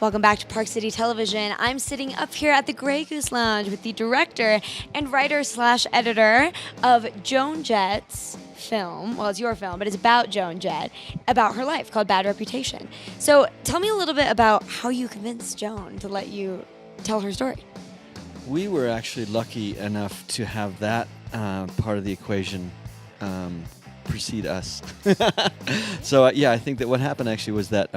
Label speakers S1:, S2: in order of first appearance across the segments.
S1: Welcome back to Park City Television. I'm sitting up here at the Grey Goose Lounge with the director and writer/editor of Joan Jett's film. Well, it's your film, but it's about Joan Jett, about her life, called Bad Reputation. So tell me a little bit about how you convinced Joan to let you tell her story.
S2: We were actually lucky enough to have that part of the equation precede us. So I think that what happened actually was that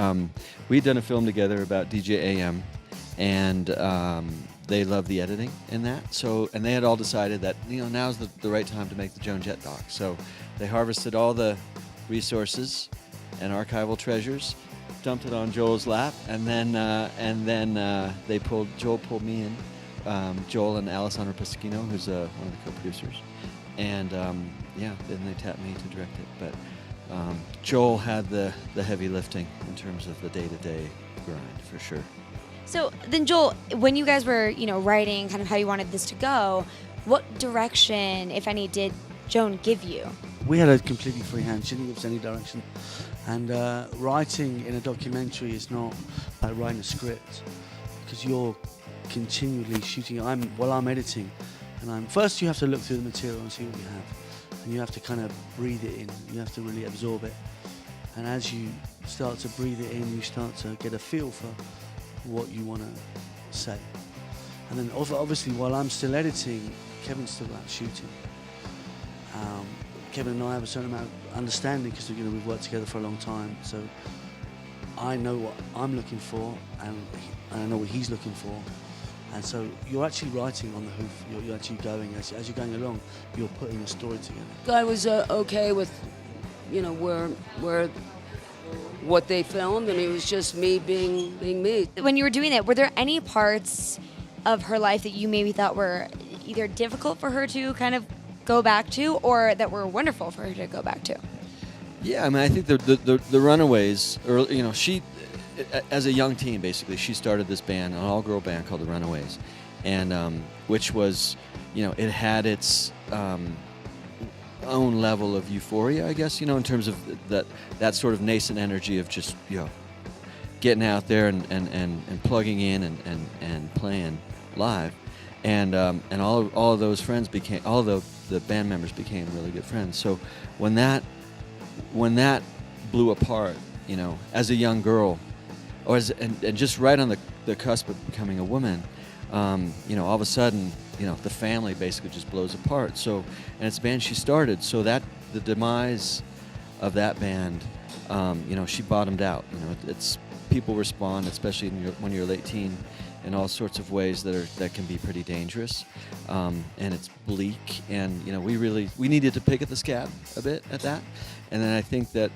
S2: we'd done a film together about DJ AM, and they loved the editing in that. So, and they had all decided that now's the right time to make the Joan Jett doc. So they harvested all the resources and archival treasures, dumped it on Joel's lap, and then Joel pulled me in. Joel and Alessandro Pasquino, who's one of the co-producers, and then they tapped me to direct it. But Joel had the heavy lifting in terms of the day-to-day grind, for sure.
S1: So then, Joel, when you guys were writing kind of how you wanted this to go, what direction, if any, did Joan give you?
S3: We had a completely free hand. She didn't give us any direction. And writing in a documentary is not like writing a script, because you're continually shooting. I'm editing, and first you have to look through the material and see what you have, and you have to kind of breathe it in. You have to really absorb it, and as you start to breathe it in, you start to get a feel for what you want to say. And then obviously while I'm still editing, Kevin's still out shooting. Kevin and I have a certain amount of understanding because we've worked together for a long time, so I know what I'm looking for, and I know what he's looking for. And so you're actually writing on the hoof. You're actually going, as you're going along, you're putting a story together.
S4: I was okay with, where what they filmed, and it was just me being me.
S1: When you were doing it, were there any parts of her life that you maybe thought were either difficult for her to kind of go back to, or that were wonderful for her to go back to?
S2: Yeah, I mean, I think the Runaways, she, as a young teen, basically, she started this band, an all-girl band called the Runaways, and which was, it had its own level of euphoria, I guess, in terms of that sort of nascent energy of just, getting out there and plugging in and playing live, and all of those friends became, all of the band members became really good friends. So when that blew apart, as a young girl, and just right on the cusp of becoming a woman, all of a sudden, the family basically just blows apart. So, and it's a band she started, so that the demise of that band, she bottomed out. It's people respond, especially when you're a late teen, in all sorts of ways that can be pretty dangerous, and it's bleak. And we needed to pick at the scab a bit at that, and then I think that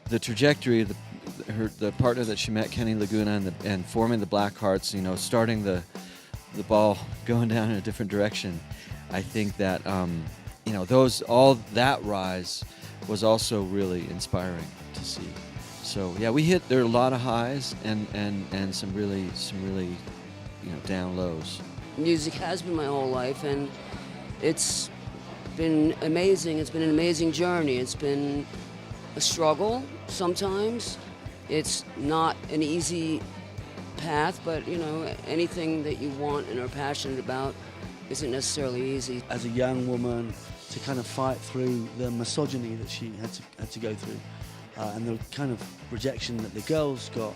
S2: the trajectory of the partner that she met, Kenny Laguna, and forming the Blackhearts, starting the ball going down in a different direction. I think that all that rise was also really inspiring to see. So yeah, there are a lot of highs and some really down lows.
S4: Music has been my whole life, and it's been amazing. It's been an amazing journey. It's been a struggle sometimes. It's not an easy path, but anything that you want and are passionate about isn't necessarily easy.
S3: As a young woman, to kind of fight through the misogyny that she had to go through, and the kind of rejection that the girls got.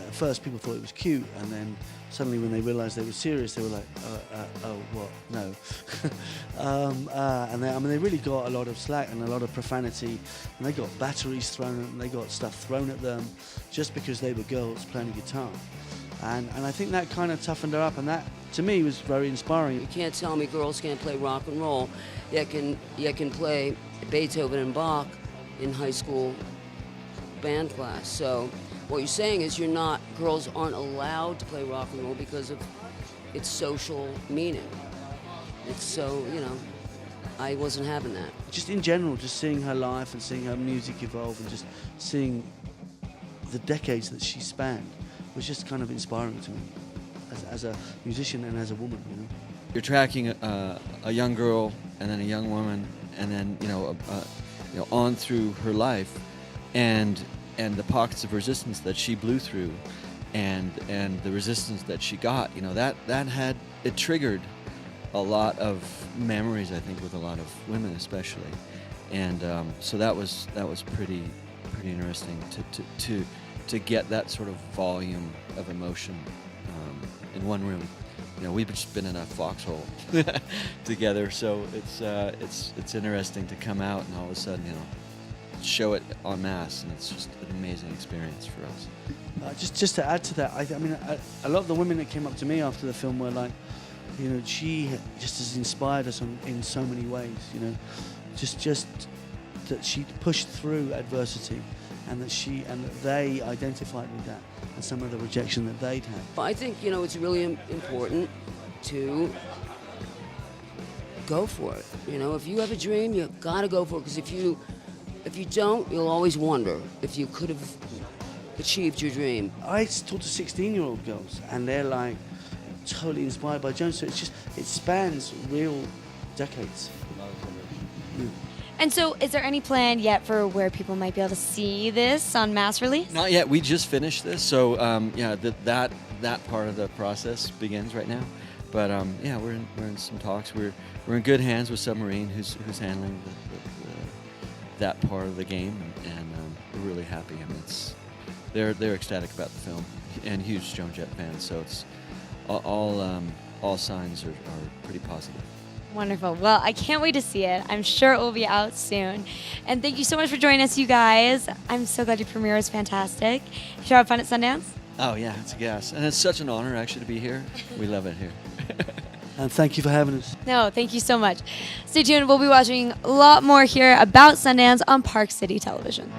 S3: At first people thought it was cute, and then suddenly when they realised they were serious, they were like, oh, what? No. And they really got a lot of slack and a lot of profanity, and they got batteries thrown at them, they got stuff thrown at them just because they were girls playing a guitar. And I think that kind of toughened her up, and that, to me, was very inspiring.
S4: You can't tell me girls can't play rock and roll, yet can play Beethoven and Bach in high school band class. So what you're saying is girls aren't allowed to play rock and roll because of its social meaning. It's so, I wasn't having that.
S3: Just in general, just seeing her life and seeing her music evolve and just seeing the decades that she spanned was just kind of inspiring to me as a musician and as a woman,
S2: You're tracking a young girl and then a young woman and then, on through her life, and the pockets of resistance that she blew through, and the resistance that she got, that had it triggered a lot of memories, I think, with a lot of women especially, and so that was pretty interesting to get that sort of volume of emotion in one room. We've just been in a foxhole together, so it's interesting to come out and all of a sudden, show it en masse, and it's just an amazing experience for us.
S3: Just to add to that, I mean, a lot of the women that came up to me after the film were like, she just has inspired us in so many ways. Just that she pushed through adversity, and that they identified with that and some of the rejection that they'd had.
S4: But I think it's really important to go for it. If you have a dream, you gotta go for it. Because if you don't, you'll always wonder if you could have achieved your dream.
S3: I talk to 16-year-old girls, and they're like totally inspired by Joan. So it spans real decades. Yeah.
S1: And so, is there any plan yet for where people might be able to see this on mass release?
S2: Not yet. We just finished this, so that part of the process begins right now. But we're in some talks. We're in good hands with Submarine, who's handling that part of the game, and we're really happy. I mean, they're ecstatic about the film, and huge Joan Jett fans. So it's all signs are pretty positive.
S1: Wonderful. Well, I can't wait to see it. I'm sure it will be out soon. And thank you so much for joining us, you guys. I'm so glad your premiere was fantastic. Did you have fun at Sundance?
S2: Oh, yeah, it's a gas. And it's such an honor, actually, to be here. We love it here.
S3: And thank you for having us.
S1: No, thank you so much. Stay tuned. We'll be watching a lot more here about Sundance on Park City Television.